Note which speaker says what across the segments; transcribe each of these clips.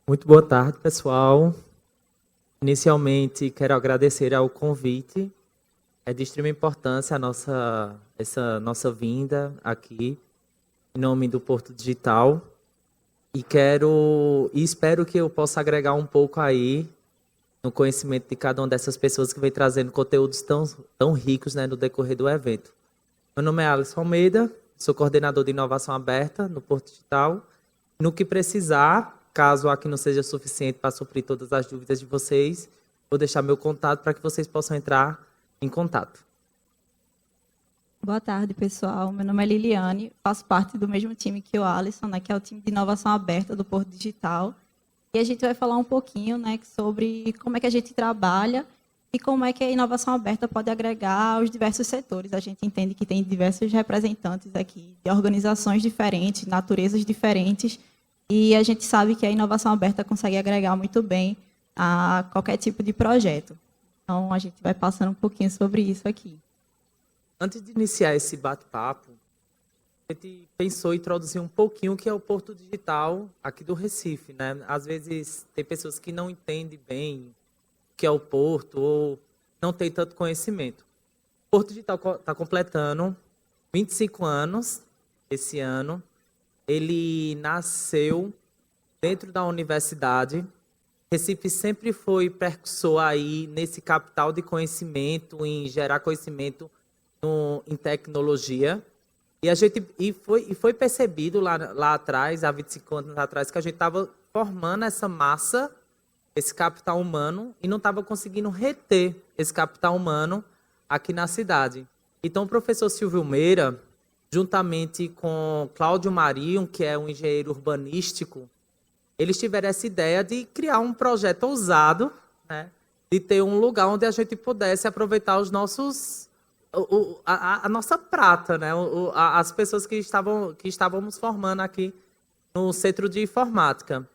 Speaker 1: Muito boa tarde, pessoal. Inicialmente, quero agradecer ao convite. É de extrema importância essa nossa vinda aqui, em nome do Porto Digital. E espero que eu possa agregar um pouco aí no conhecimento de cada uma dessas pessoas que vem trazendo conteúdos tão ricos, né, no decorrer do evento. Meu nome é Alisson Almeida, sou coordenador de inovação aberta no Porto Digital. No que precisar, caso aqui não seja suficiente para suprir todas as dúvidas de vocês, vou deixar meu contato para que vocês possam entrar em contato.
Speaker 2: Boa tarde, pessoal. Meu nome é Liliane, faço parte do mesmo time que o Alisson, né, que é o time de inovação aberta do Porto Digital. E a gente vai falar um pouquinho, né, sobre como é que a gente trabalha e como é que a inovação aberta pode agregar aos diversos setores. A gente entende que tem diversos representantes aqui de organizações diferentes, naturezas diferentes, e a gente sabe que a inovação aberta consegue agregar muito bem a qualquer tipo de projeto. Então, a gente vai passando um pouquinho sobre isso aqui.
Speaker 1: Antes de iniciar esse bate-papo, a gente pensou em introduzir um pouquinho o que é o Porto Digital aqui do Recife, né? Às vezes tem pessoas que não entendem bem o que é o Porto ou não tem tanto conhecimento. O Porto Digital está completando 25 anos esse ano. Ele nasceu dentro da universidade. Recife sempre foi precursor aí nesse capital de conhecimento, em gerar conhecimento em tecnologia. E foi percebido lá atrás, há 25 anos atrás, que a gente estava formando essa massa, esse capital humano, e não estava conseguindo reter esse capital humano aqui na cidade. Então, o professor Silvio Meira, juntamente com Cláudio Marion, que é um engenheiro urbanístico, eles tiveram essa ideia de criar um projeto ousado, né, de ter um lugar onde a gente pudesse aproveitar os nossos a nossa prata, né? As pessoas que estávamos formando aqui no Centro de Informática.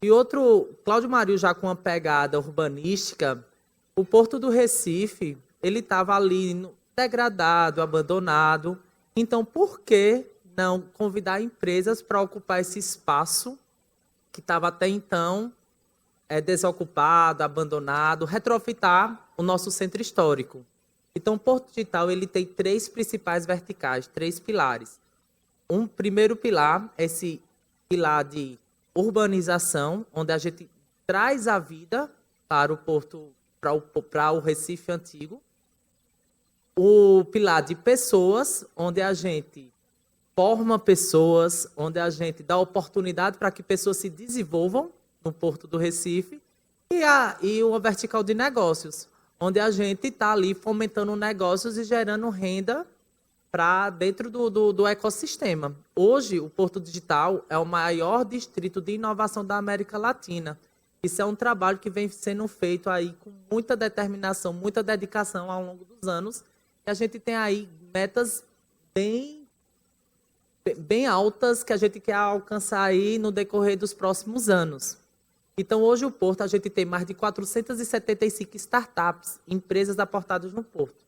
Speaker 1: E outro, Cláudio Marinho, já com uma pegada urbanística, o Porto do Recife, ele estava ali degradado, abandonado. Então, por que não convidar empresas para ocupar esse espaço que estava até então desocupado, abandonado, retrofitar o nosso centro histórico? Então, o Porto Digital ele tem 3 principais verticais, 3 pilares. Um primeiro pilar é esse pilar de urbanização, onde a gente traz a vida para o Porto, para o Recife antigo. O pilar de pessoas, onde a gente forma pessoas, onde a gente dá oportunidade para que pessoas se desenvolvam no Porto do Recife. E uma vertical de negócios, onde a gente está ali fomentando negócios e gerando renda para dentro do ecossistema. Hoje, o Porto Digital é o maior distrito de inovação da América Latina. Isso é um trabalho que vem sendo feito aí com muita determinação, muita dedicação ao longo dos anos. E a gente tem aí metas bem altas que a gente quer alcançar aí no decorrer dos próximos anos. Então, hoje o Porto, a gente tem mais de 475 startups, empresas aportadas no Porto.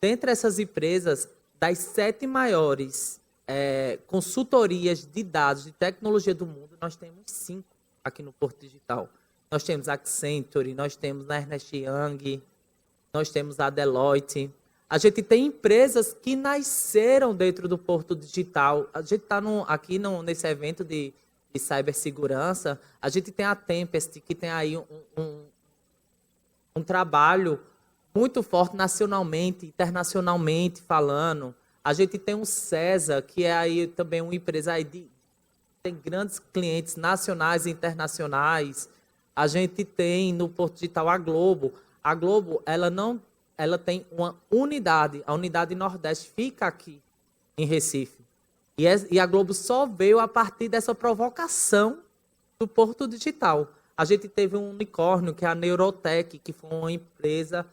Speaker 1: Dentre essas empresas, das 7 maiores consultorias de dados de tecnologia do mundo, nós temos 5 aqui no Porto Digital. Nós temos a Accenture, nós temos a Ernst Young, nós temos a Deloitte. A gente tem empresas que nasceram dentro do Porto Digital. A gente está aqui nesse evento de cibersegurança, a gente tem a Tempest, que tem aí um trabalho muito forte nacionalmente, internacionalmente falando. A gente tem o Cesa, que é aí também uma empresa aí tem grandes clientes nacionais e internacionais. A gente tem no Porto Digital a Globo. A Globo, ela tem uma unidade, a unidade Nordeste fica aqui em Recife. E a Globo só veio a partir dessa provocação do Porto Digital. A gente teve um unicórnio, que é a Neurotech, que foi uma empresa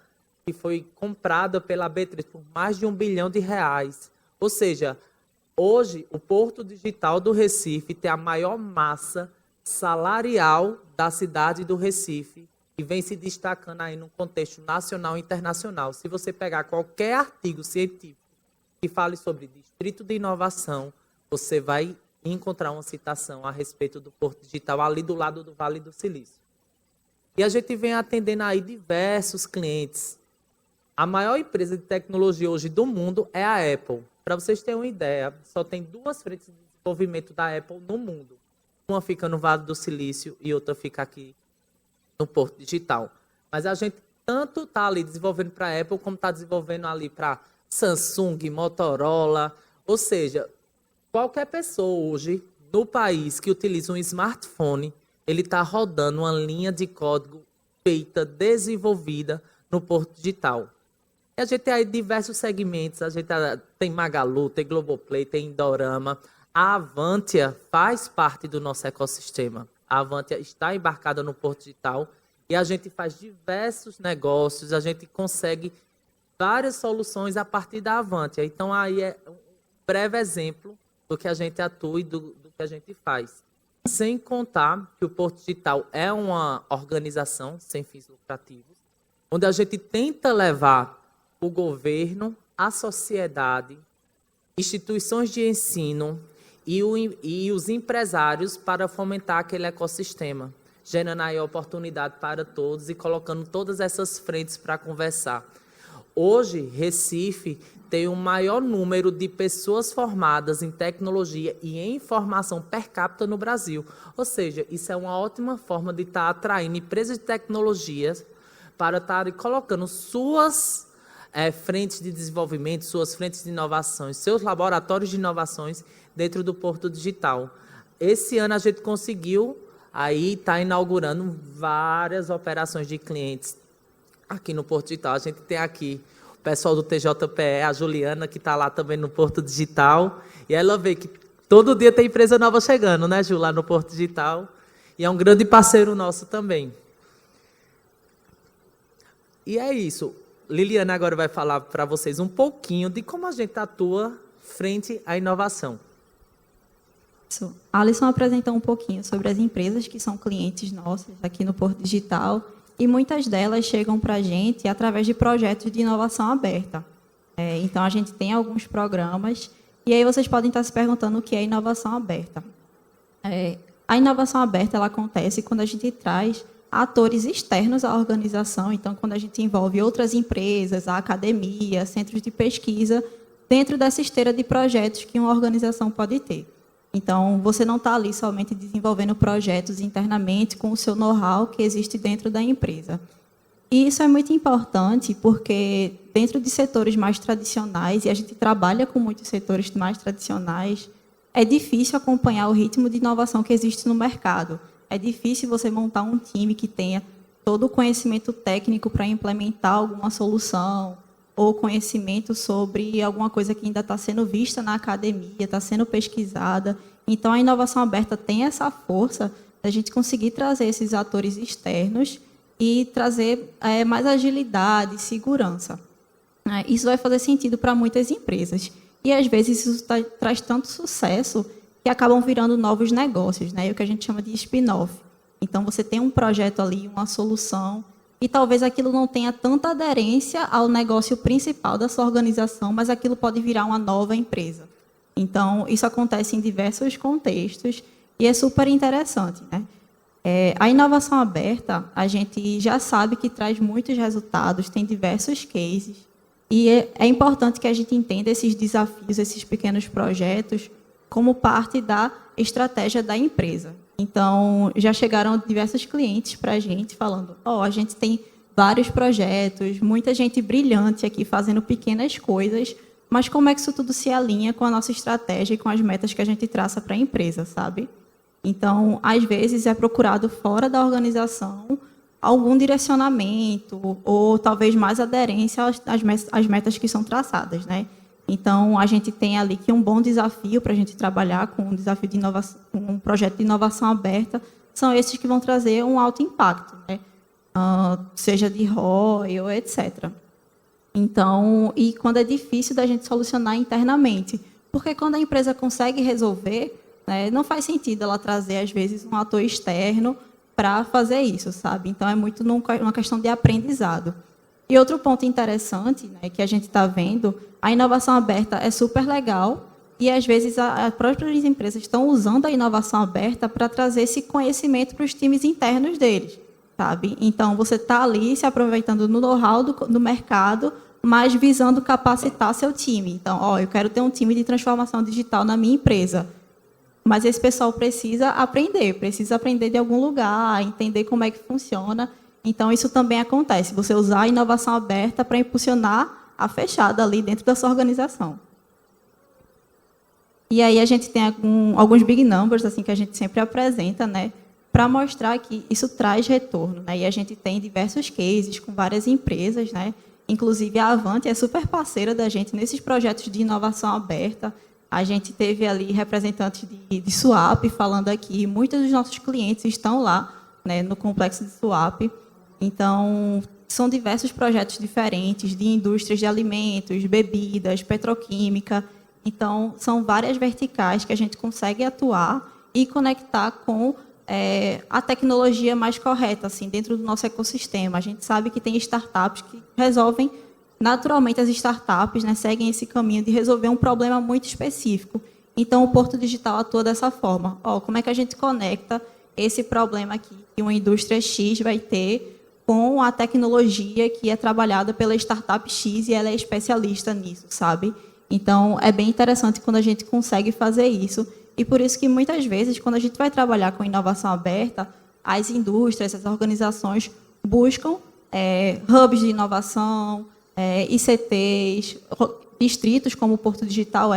Speaker 1: que foi comprada pela B3 por mais de R$ 1 bilhão. Ou seja, hoje o Porto Digital do Recife tem a maior massa salarial da cidade do Recife e vem se destacando aí no contexto nacional e internacional. Se você pegar qualquer artigo científico que fale sobre distrito de inovação, você vai encontrar uma citação a respeito do Porto Digital ali do lado do Vale do Silício. E a gente vem atendendo aí diversos clientes. A maior empresa de tecnologia hoje do mundo é a Apple. Para vocês terem uma ideia, só tem 2 frentes de desenvolvimento da Apple no mundo. Uma fica no Vale do Silício e outra fica aqui no Porto Digital. Mas a gente tanto está ali desenvolvendo para a Apple, como está desenvolvendo ali para Samsung, Motorola. Ou seja, qualquer pessoa hoje no país que utiliza um smartphone, ele está rodando uma linha de código feita, desenvolvida no Porto Digital. E a gente tem aí diversos segmentos, a gente tem Magalu, tem Globoplay, tem Indorama. A Avantia faz parte do nosso ecossistema. A Avantia está embarcada no Porto Digital e a gente faz diversos negócios, a gente consegue várias soluções a partir da Avantia. Então, aí é um breve exemplo do que a gente atua e do que a gente faz. Sem contar que o Porto Digital é uma organização sem fins lucrativos, onde a gente tenta levar o governo, a sociedade, instituições de ensino e os empresários para fomentar aquele ecossistema, gerando aí oportunidade para todos e colocando todas essas frentes para conversar. Hoje, Recife tem o maior número de pessoas formadas em tecnologia e em informação per capita no Brasil. Ou seja, isso é uma ótima forma de estar atraindo empresas de tecnologia para estarem colocando suas frentes de desenvolvimento, suas frentes de inovações, seus laboratórios de inovações dentro do Porto Digital. Esse ano a gente conseguiu aí estar inaugurando várias operações de clientes aqui no Porto Digital. A gente tem aqui o pessoal do TJPE, a Juliana, que está lá também no Porto Digital, e ela vê que todo dia tem empresa nova chegando, né, Ju, lá no Porto Digital, e é um grande parceiro nosso também. E é isso. Liliana agora vai falar para vocês um pouquinho de como a gente atua frente à inovação.
Speaker 2: Isso. A Alisson apresentou um pouquinho sobre as empresas que são clientes nossas aqui no Porto Digital, e muitas delas chegam para a gente através de projetos de inovação aberta. Então, a gente tem alguns programas, e aí vocês podem estar se perguntando o que é inovação aberta. A inovação aberta ela acontece quando a gente traz atores externos à organização, então, quando a gente envolve outras empresas, a academia, centros de pesquisa, dentro dessa esteira de projetos que uma organização pode ter. Então, você não está ali somente desenvolvendo projetos internamente com o seu know-how que existe dentro da empresa. E isso é muito importante porque dentro de setores mais tradicionais, e a gente trabalha com muitos setores mais tradicionais, é difícil acompanhar o ritmo de inovação que existe no mercado. É difícil você montar um time que tenha todo o conhecimento técnico para implementar alguma solução, ou conhecimento sobre alguma coisa que ainda está sendo vista na academia, está sendo pesquisada. Então, a inovação aberta tem essa força da gente conseguir trazer esses atores externos e trazer mais agilidade, segurança. Isso vai fazer sentido para muitas empresas. E, às vezes, isso traz tanto sucesso que acabam virando novos negócios, né? O que a gente chama de spin-off. Então, você tem um projeto ali, uma solução, e talvez aquilo não tenha tanta aderência ao negócio principal da sua organização, mas aquilo pode virar uma nova empresa. Então, isso acontece em diversos contextos e é super interessante, né? A inovação aberta, a gente já sabe que traz muitos resultados, tem diversos cases, e é importante que a gente entenda esses desafios, esses pequenos projetos, como parte da estratégia da empresa. Então, já chegaram diversos clientes para a gente falando, a gente tem vários projetos, muita gente brilhante aqui fazendo pequenas coisas, mas como é que isso tudo se alinha com a nossa estratégia e com as metas que a gente traça para a empresa, sabe? Então, às vezes, é procurado fora da organização algum direcionamento ou talvez mais aderência às metas que são traçadas, né? Então, a gente tem ali que um bom desafio para a gente trabalhar com um desafio de inovação, um projeto de inovação aberta, são esses que vão trazer um alto impacto, né? Seja de ROI ou etc. Então, e quando é difícil da gente solucionar internamente, porque quando a empresa consegue resolver, né, não faz sentido ela trazer, às vezes, um ator externo para fazer isso, sabe? Então, é muito uma questão de aprendizado. E outro ponto interessante, né, que a gente está vendo, a inovação aberta é super legal e às vezes as próprias empresas estão usando a inovação aberta para trazer esse conhecimento para os times internos deles, sabe? Então, você está ali se aproveitando do know-how do mercado, mas visando capacitar seu time. Então, eu quero ter um time de transformação digital na minha empresa, mas esse pessoal precisa aprender de algum lugar, entender como é que funciona. Então, isso também acontece, você usar a inovação aberta para impulsionar a fechada ali dentro da sua organização. E aí a gente tem alguns big numbers assim que a gente sempre apresenta, né, para mostrar que isso traz retorno, né? E a gente tem diversos cases com várias empresas, né? Inclusive a Avante é super parceira da gente nesses projetos de inovação aberta. A gente teve ali representantes de Suape falando aqui, muitos dos nossos clientes estão lá, né, no complexo de Suape. Então, são diversos projetos diferentes de indústrias de alimentos, bebidas, petroquímica. Então, são várias verticais que a gente consegue atuar e conectar com a tecnologia mais correta, assim, dentro do nosso ecossistema. A gente sabe que tem startups que resolvem, naturalmente as startups, né, seguem esse caminho de resolver um problema muito específico. Então, o Porto Digital atua dessa forma. Como é que a gente conecta esse problema aqui que uma indústria X vai ter com a tecnologia que é trabalhada pela startup X e ela é especialista nisso, sabe? Então, é bem interessante quando a gente consegue fazer isso. E por isso que, muitas vezes, quando a gente vai trabalhar com inovação aberta, as indústrias, as organizações buscam hubs de inovação, ICTs, distritos, como o Porto Digital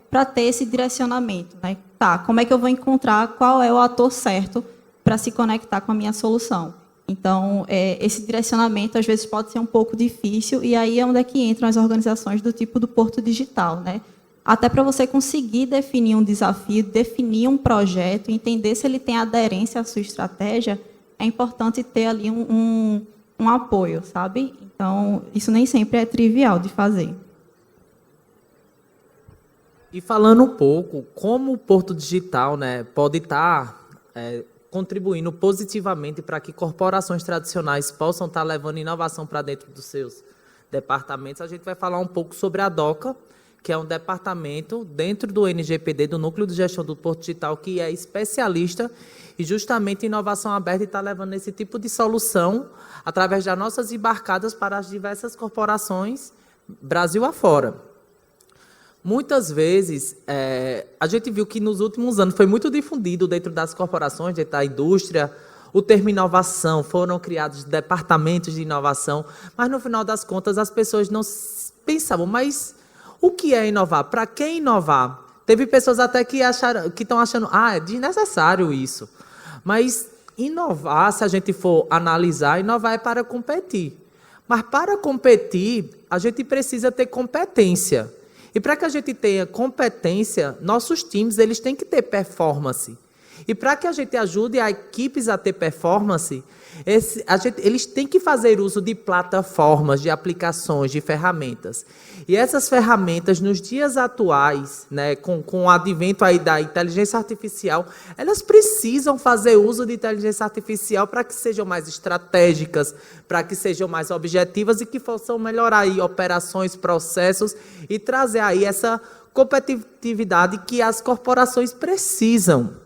Speaker 2: para ter esse direcionamento, né? Tá, como é que eu vou encontrar qual é o ator certo para se conectar com a minha solução? Então, esse direcionamento, às vezes, pode ser um pouco difícil, e aí é onde é que entram as organizações do tipo do Porto Digital, né? Até para você conseguir definir um desafio, definir um projeto, entender se ele tem aderência à sua estratégia, é importante ter ali um apoio, sabe? Então, isso nem sempre é trivial de fazer.
Speaker 1: E falando um pouco, como o Porto Digital, né, pode estar contribuindo positivamente para que corporações tradicionais possam estar levando inovação para dentro dos seus departamentos, a gente vai falar um pouco sobre a DOCA, que é um departamento dentro do NGPD, do Núcleo de Gestão do Porto Digital, que é especialista e justamente em inovação aberta e está levando esse tipo de solução através das nossas embarcadas para as diversas corporações Brasil afora. Muitas vezes, a gente viu que nos últimos anos foi muito difundido dentro das corporações, dentro da indústria, o termo inovação, foram criados departamentos de inovação, mas no final das contas as pessoas não pensavam, mas o que é inovar? Para que inovar? Teve pessoas até que estão achando, é desnecessário isso. Mas inovar, se a gente for analisar, inovar é para competir. Mas para competir, a gente precisa ter competência. E para que a gente tenha competência, nossos times eles têm que ter performance. E para que a gente ajude as equipes a ter performance, eles têm que fazer uso de plataformas, de aplicações, de ferramentas. E essas ferramentas, nos dias atuais, né, com o advento aí da inteligência artificial, elas precisam fazer uso de inteligência artificial para que sejam mais estratégicas, para que sejam mais objetivas e que possam melhorar aí operações, processos e trazer aí essa competitividade que as corporações precisam.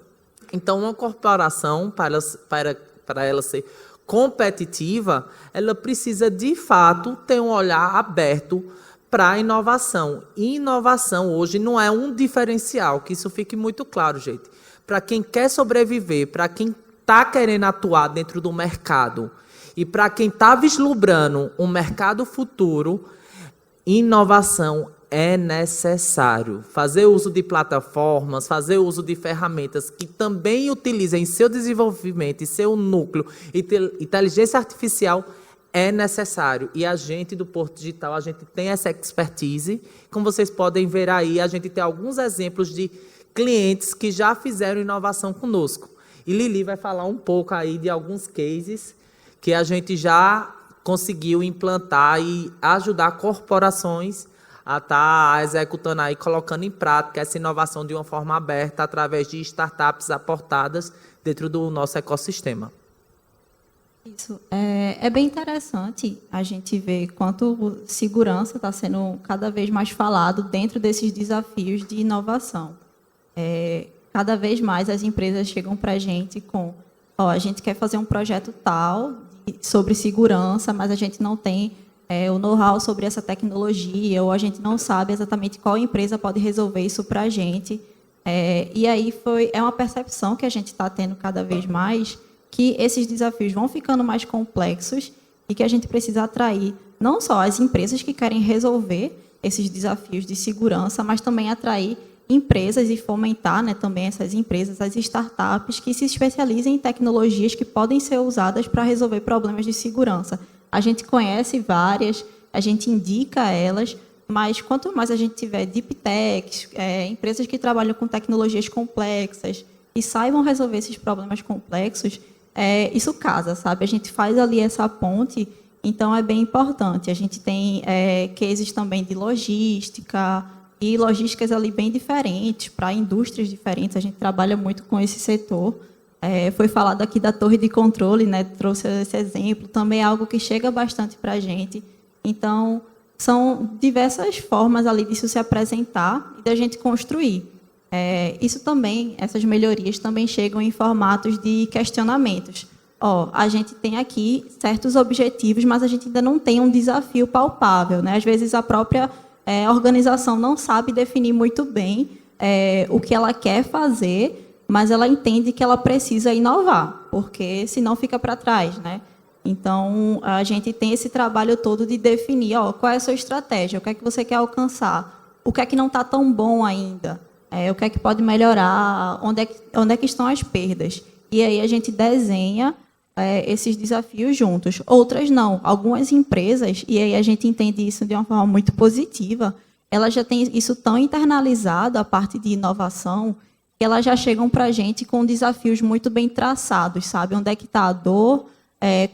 Speaker 1: Então, uma corporação, para ela ser competitiva, ela precisa, de fato, ter um olhar aberto para a inovação. E inovação, hoje, não é um diferencial, que isso fique muito claro, gente. Para quem quer sobreviver, para quem está querendo atuar dentro do mercado e para quem está vislumbrando um mercado futuro, inovação é necessário. Fazer uso de plataformas, fazer uso de ferramentas que também utilizem em seu desenvolvimento e seu núcleo inteligência artificial é necessário. E a gente do Porto Digital, a gente tem essa expertise. Como vocês podem ver aí, a gente tem alguns exemplos de clientes que já fizeram inovação conosco. E Lili vai falar um pouco aí de alguns cases que a gente já conseguiu implantar e ajudar corporações a estar executando aí, colocando em prática essa inovação de uma forma aberta através de startups aportadas dentro do nosso ecossistema.
Speaker 2: Isso. É bem interessante a gente ver quanto segurança está sendo cada vez mais falado dentro desses desafios de inovação. Cada vez mais as empresas chegam para a gente com, a gente quer fazer um projeto tal sobre segurança, mas a gente não tem o know-how sobre essa tecnologia, ou a gente não sabe exatamente qual empresa pode resolver isso para a gente. E aí é uma percepção que a gente está tendo cada vez mais, que esses desafios vão ficando mais complexos e que a gente precisa atrair não só as empresas que querem resolver esses desafios de segurança, mas também atrair empresas e fomentar, né, também essas empresas, as startups que se especializem em tecnologias que podem ser usadas para resolver problemas de segurança. A gente conhece várias, a gente indica elas, mas quanto mais a gente tiver deep techs, empresas que trabalham com tecnologias complexas e saibam resolver esses problemas complexos, isso casa, sabe? A gente faz ali essa ponte, então é bem importante. A gente tem cases também de logística e logísticas ali bem diferentes, para indústrias diferentes. A gente trabalha muito com esse setor. Foi falado aqui da torre de controle, né? Trouxe esse exemplo. Também é algo que chega bastante para a gente. Então, são diversas formas ali disso se apresentar e da gente construir. Isso também, essas melhorias também chegam em formatos de questionamentos. A gente tem aqui certos objetivos, mas a gente ainda não tem um desafio palpável, né? Às vezes a própria organização não sabe definir muito bem o que ela quer fazer, mas ela entende que ela precisa inovar, porque senão fica para trás, né? Então, a gente tem esse trabalho todo de definir qual é a sua estratégia, o que é que você quer alcançar, o que é que não está tão bom ainda, o que é que pode melhorar, onde é que estão as perdas. E aí a gente desenha esses desafios juntos. Outras não. Algumas empresas, e aí a gente entende isso de uma forma muito positiva, elas já têm isso tão internalizado, a parte de inovação, que elas já chegam para a gente com desafios muito bem traçados, sabe? Onde é que está a dor,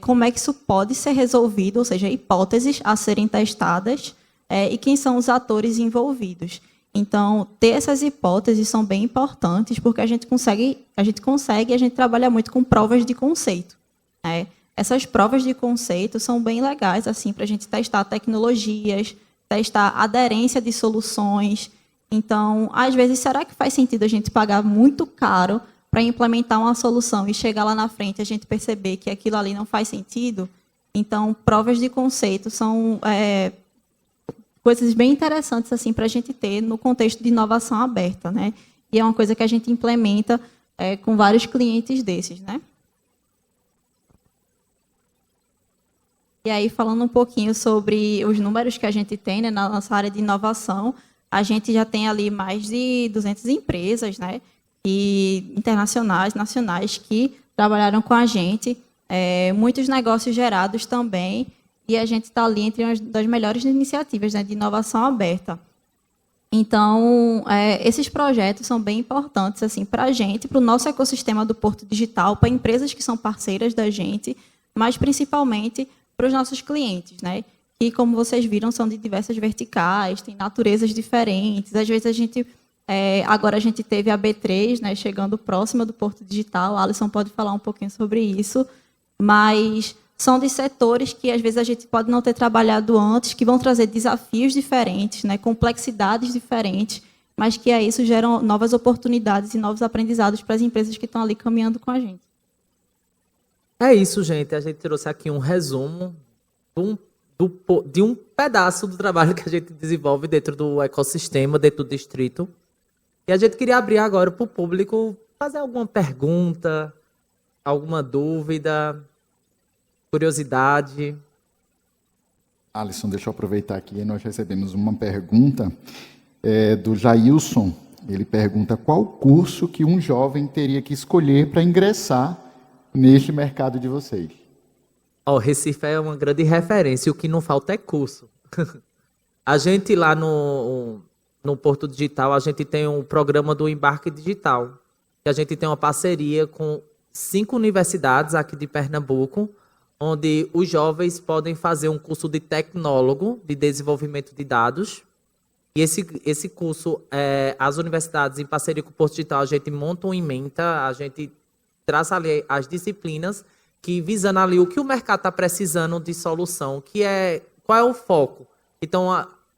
Speaker 2: como é que isso pode ser resolvido, ou seja, hipóteses a serem testadas, e quem são os atores envolvidos. Então, ter essas hipóteses são bem importantes, porque a gente trabalha muito com provas de conceito. Essas provas de conceito são bem legais assim, para a gente testar tecnologias, testar aderência de soluções. Então, às vezes, será que faz sentido a gente pagar muito caro para implementar uma solução e chegar lá na frente e a gente perceber que aquilo ali não faz sentido? Então, provas de conceito são coisas bem interessantes assim, para a gente ter no contexto de inovação aberta, né? E é uma coisa que a gente implementa com vários clientes desses, né? E aí, falando um pouquinho sobre os números que a gente tem, né, na nossa área de inovação, a gente já tem ali mais de 200 empresas, né, internacionais, nacionais, que trabalharam com a gente, muitos negócios gerados também, e a gente está ali entre uma das melhores iniciativas, né, de inovação aberta. Então, esses projetos são bem importantes assim, para a gente, para o nosso ecossistema do Porto Digital, para empresas que são parceiras da gente, mas principalmente para os nossos clientes, né? Que, como vocês viram, são de diversas verticais, têm naturezas diferentes. Às vezes, agora a gente teve a B3, né, chegando próxima do Porto Digital. A Alisson pode falar um pouquinho sobre isso, mas são de setores que, às vezes, a gente pode não ter trabalhado antes, que vão trazer desafios diferentes, né, complexidades diferentes, mas que, a isso, geram novas oportunidades e novos aprendizados para as empresas que estão ali caminhando com a gente.
Speaker 1: É isso, gente. A gente trouxe aqui um resumo de um pedaço do trabalho que a gente desenvolve dentro do ecossistema, dentro do distrito. E a gente queria abrir agora para o público fazer alguma pergunta, alguma dúvida, curiosidade.
Speaker 3: Alisson, deixa eu aproveitar aqui. Nós recebemos uma pergunta do Jailson. Ele pergunta qual curso que um jovem teria que escolher para ingressar neste mercado de vocês.
Speaker 1: Recife é uma grande referência, e o que não falta é curso. A gente lá no Porto Digital, a gente tem um programa do Embarque Digital, que a gente tem uma parceria com 5 universidades aqui de Pernambuco, onde os jovens podem fazer um curso de tecnólogo de desenvolvimento de dados. E esse curso, as universidades, em parceria com o Porto Digital, a gente monta uma ementa, a gente traça ali as disciplinas que visando ali o que o mercado está precisando de solução, qual é o foco. Então,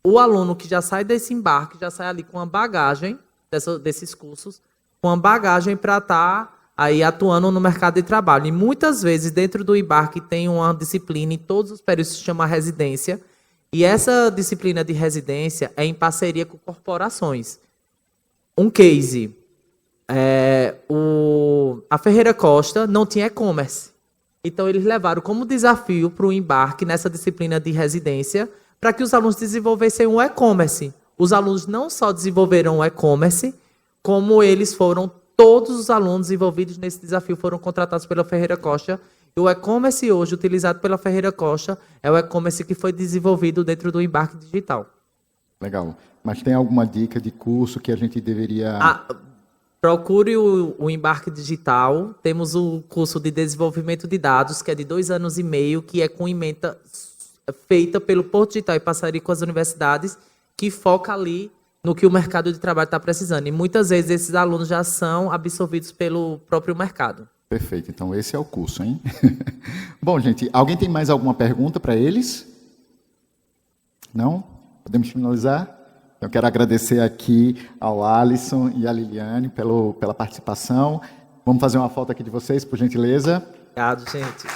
Speaker 1: o aluno que já sai desse embarque, já sai ali com uma bagagem desses cursos, com uma bagagem para estar aí atuando no mercado de trabalho. E muitas vezes, dentro do embarque, tem uma disciplina, em todos os períodos se chama residência, e essa disciplina de residência é em parceria com corporações. Um case, a Ferreira Costa não tinha e-commerce. Então, eles levaram como desafio para o embarque nessa disciplina de residência para que os alunos desenvolvessem um e-commerce. Os alunos não só desenvolveram o e-commerce, como todos os alunos envolvidos nesse desafio foram contratados pela Ferreira Costa. E o e-commerce hoje utilizado pela Ferreira Costa é o e-commerce que foi desenvolvido dentro do embarque digital.
Speaker 3: Legal. Mas tem alguma dica de curso que a gente deveria...
Speaker 1: Procure o embarque digital. Temos o curso de desenvolvimento de dados, que é de 2 anos e meio, que é com ementa feita pelo Porto Digital e parceria com as universidades, que foca ali no que o mercado de trabalho está precisando. E muitas vezes esses alunos já são absorvidos pelo próprio mercado.
Speaker 3: Perfeito. Então, esse é o curso, hein? Bom, gente, alguém tem mais alguma pergunta para eles? Não? Podemos finalizar? Eu quero agradecer aqui ao Alisson e à Liliane pela participação. Vamos fazer uma foto aqui de vocês, por gentileza.
Speaker 1: Obrigado, gente.